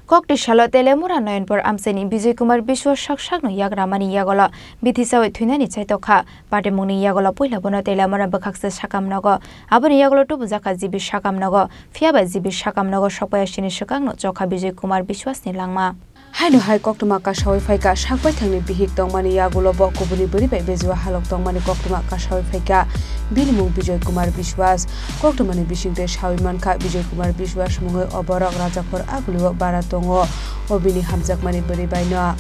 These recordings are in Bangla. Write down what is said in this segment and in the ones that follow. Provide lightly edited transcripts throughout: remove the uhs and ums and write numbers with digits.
Kokti shalo telemura noyenpor amseni Bijoy Kumar Biswas sakno yagramani yagola bithisawi thunani chaitokha patemuni yagola poila bono telemura bakhakse sakamnogo aboni yagola tu bujaka jibi sakamnogo fiaba jibi sakamnogo sopaya shini sakangno chokha Bijoy Kumar Biswas ni langma Haino hai koktuma kashawi faika sakpai thangni bihik tongmani yagulo bo kubuni buri bai bezwa halok tongmani koktuma kashawi faika bilimung Bijoy Kumar Biswas koktumani bisingte shawi mankha Bijoy Kumar Biswas mungoi oborok rajakhor aguliwo bara tongo obini hamjakmani buri bai no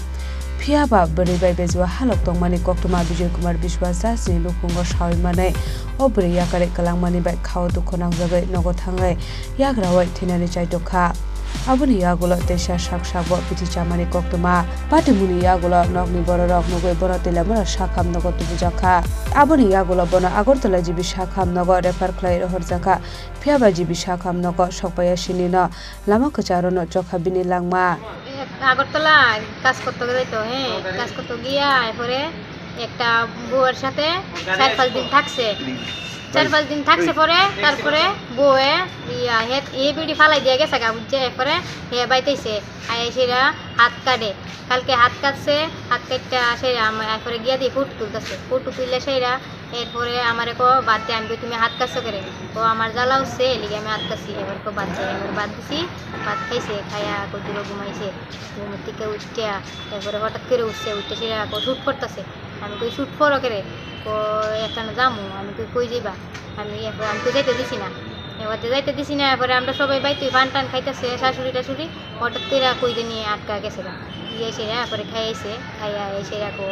phiaba buri bai bezwa halok tongmani koktuma Bijoy Kumar Biswas jasni lukungo shawi manai oburi yakare kalangmani bai khao dukho nangjabai nogo thangai yagrawai thinani chaitokha Aboni yagulo tesha saksabo pitichamani koktuma patimuni yagulo nogni bororok nogoi borotela mara sakam nogo tubujaka aboni yagulo bono agortala jibi sakam nogo refer khlai horjaka phiaba jibi sakam nogo sokpaya sinino lama kcharono chokha bini langma Agartala কাজ করতে যাইতো কাজ করতে গিয়া এরপরে একটা বউয়ের সাথে 4-5 দিন থাকছে 4-5 দিন থাকছে পরে তারপরে বউয়ে এই বিড়ি ফালাই দিয়ে গেছে গা বুঝছে এরপরে হে বাইতেছে আইসেরা হাত কাটে কালকে হাত কাটছে হাত কাটটা সেরা এরপরে গিয়া দিয়ে ফুট তুললে সেরা এরপরে আমার কো বাদ দিয়ে আমি তুমি হাত কাটছো করে ও আমার জ্বালা উঠছে এলিগে আমি হাত কাটছি এবার কো বাদ দিয়ে এবার বাদ দিছি ভাত খাইছে খাইয়া কতদূর ঘুমাইছে ঘুমের থেকে উঠিয়া তারপরে হঠাৎ করে উঠতে সেরা শুট করতেছে আমি কই শুট করো করে তো এখানে যামু আমি কই যাইবা আমি তো যাইতে দিছি না এবার যাইতে দিছি না এরপরে আমরা সবাই বাইতে পান টান খাইতেছে শাশুড়ি টাশুড়ি হঠাৎ করে কইতে নিয়ে আটকা গেছে দিয়ে সেরা এরপরে খাইয়েছে খাইয়া এসে রাখো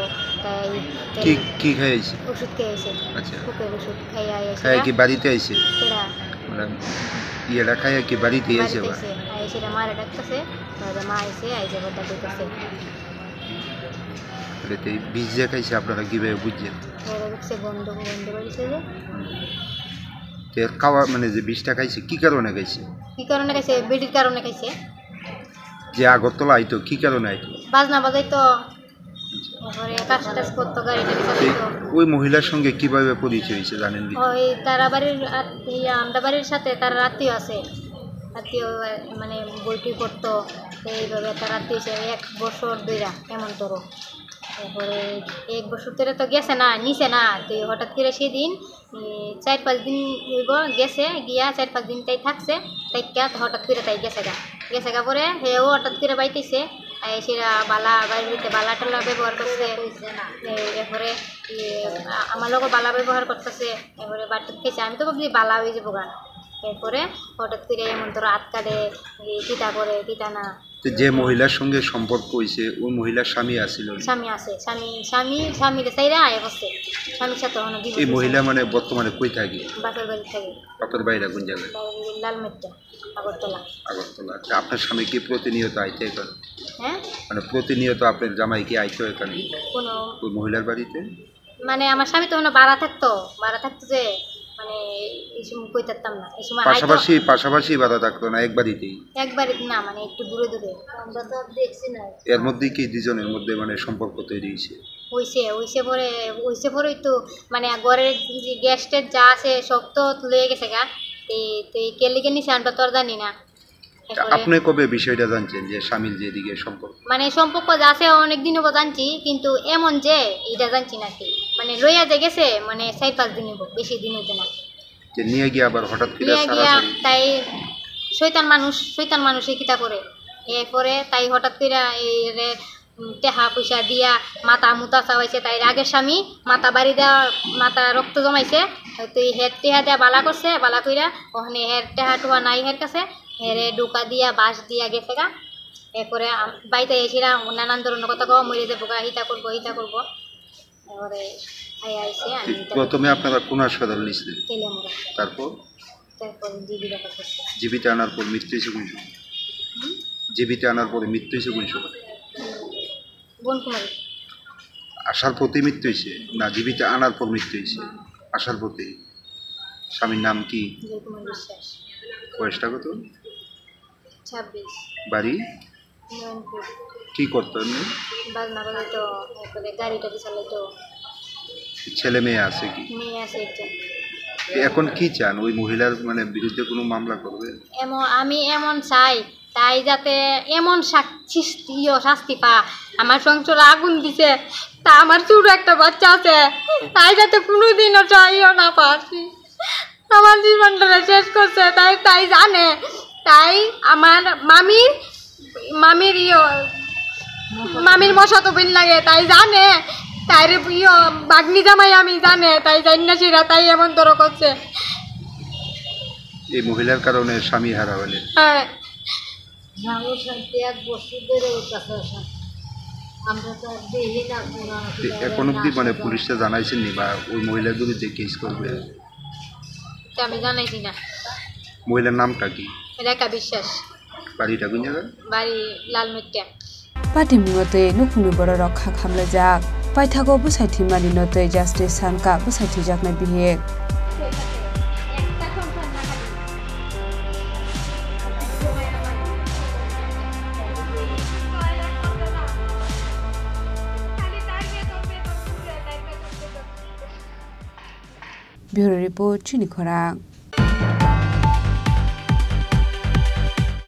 কি খাইয়েছে ওষুধ খাইয়েছে আচ্ছা বুকের ওষুধ খাইয়া এসে খাইয়া কি বাড়িতে আইছে সেরা ইয়েরা খাইয়া কি বাড়িতে আইছে সেটা মারা ডাকতেছে মা এসে আইসে কথা কইতেছে এতে বীজ খাইছে আপনারা কিভাবে বুঝছেন গন্ধ বাড়িছে যে খাওয়া মানে যে বীজটা খাইছে কি কারণে খাইছে বেডির কারণে খাইছে যে আগরতলা আইতো কি কারণে আইতো বাজনা বাজাইতো ওই মহিলার সঙ্গে কিভাবে পরিচয় হয়েছে জানেন ওই তারা বাড়ির আমরা বাড়ির সাথে তার আত্মীয় আছে আত্মীয় মানে বইটি করতো এইভাবে তার আত্মীয় 1 বছর ধরে এমন তোর তারপরে 1 বছর ধরে তো গেছে না নিচে না তো হঠাৎ করে সেদিন 4-5 দিন গেছে গিয়া 4-5 দিন তাই থাকছে তাই হঠাৎ করে তাই গেছে গা পরে হেও হঠাৎ করে বাইতেছে সেরা বালা বাড়িতে বালা টালা ব্যবহার করছে এরপরে আমার লোক বালা ব্যবহার করতেছে এরপরে বাড়িতে খেয়েছে আমি তো ভাবছি বালা হয়ে যাবো গান এরপরে হঠাৎ করে এমন তোর হাত কাটে টিটা করে টিটা না যে মহিলার সঙ্গে সম্পর্ক হয়েছে ওই মহিলার স্বামী আছিল স্বামী আছে স্বামীর চাইরা আয় বসছে স্বামীর সাথে এই মহিলা মানে বর্তমানে কই থাকে বাপের বাড়ি থাকে বাপের বাড়িটা কোন জায়গায় লালমেট্টা আগরতলা আপনার স্বামী কি প্রতিনিয়ত আইতে এখানে হ্যাঁ মানে প্রতিনিয়ত আপনার জামাই কি আইতো এখানে কোনো ওই মহিলার বাড়িতে মানে আমার স্বামী তো মানে ভাড়া থাকতো যে মানে এই সময় কই থাকতাম না এই সময় পাশাপাশি বাধা থাকতো না একবারই না মানে একটু দূরে আমরা তো দেখছি না এর মধ্যে কি দুজনের মধ্যে মানে সম্পর্ক তৈরি হয়েছে পরে তো মানে ঘরের যে গ্যাসটের যা আছে সব তো লয়ে গেছে গা তো কে লিখে নিছে আমরা তো আর জানি না আপনি কবে বিষয়টা জানছেন যে স্বামীর যে দিকে সম্পর্ক মানে সম্পর্ক যা আছে অনেক দিন জানছি কিন্তু এমন যে এটা জানছি না কি মানে লইয়া যে গেছে মানে 4-5 দিন বেশি দিন হইতে না যে নিয়ে গিয়ে আবার হঠাৎ করে তাই শয়তান মানুষে কিতা করে এরপরে তাই হঠাৎ করে এই টেহা পয়সা দিয়া মাথা মুতা চাওয়াইছে তাই আগের স্বামী মাথা বাড়ি দেওয়া মাথা রক্ত জমাইছে তো হের টেহা দেওয়া বালা করছে বালা কইরা ওখানে হের টেহা টুহা নাই হের কাছে হেরে ডোকা দিয়া বাঁশ দিয়া গেছে গা এরপরে বাড়িতে এসেরা নানান ধরনের কথা কওয়া মরে যাবো গা হিতা করবো এবারে আইসে প্রথমে আপনারা কোন হাসপাতাল নিয়েছিলেন তারপর জীবিতে আনার পর মৃত্যু হয়েছে কোন সময় জীবিতে আনার পরে মৃত্যু হয়েছে কোন সময় বনকুমারী আসার পথে মৃত্যু হয়েছে না জীবিতে আনার পর মৃত্যু হয়েছে আসার পথে স্বামীর নাম কি বয়সটা কত 26 বাড়ি কি করতো বাজনা বাজাইতো গাড়িটা চালাইতো ছেলে মেয়ে আছে কি মেয়ে আছে একজন এখন কি চান ওই মহিলার মানে বিরুদ্ধে কোনো মামলা করবে আমি এমন চাই তাই যাতে এমন শাস্তি পা আমার সংসারে আগুন দিছে তা আমার ছোট একটা বাচ্চা আছে তাই যাতে কোনোদিনও চাইও না পারছি আমার জীবনটা শেষ করছে তাই তাই জানে তাই আমার মামির মশাতো বোন লাগে তাই জানে তাই রে বাগনি জামাই আমি জানে তাই জান্নাসিরা তাই এমন ধরো করছে এই মহিলার কারণে স্বামী হারা হলেন। হ্যাঁ এখন অব্দি মানে পুলিশে জানাইছেন নি বা ওই মহিলার বিরুদ্ধে কেস করবে? আমি জানাইছি না। মহিলার নামটা কি? রেখা বিশ্বাস। বাড়িটা কোন জায়গায়? বাড়ি লালমিট্টা। পার্টি মিমতে নুকুমি বড় রক্ষা খামলে যাক পাইথাগো বসাইथि मानि नते justice सानका बसाइथि जाकनाय बिहेक Bureau Report Chini Khorang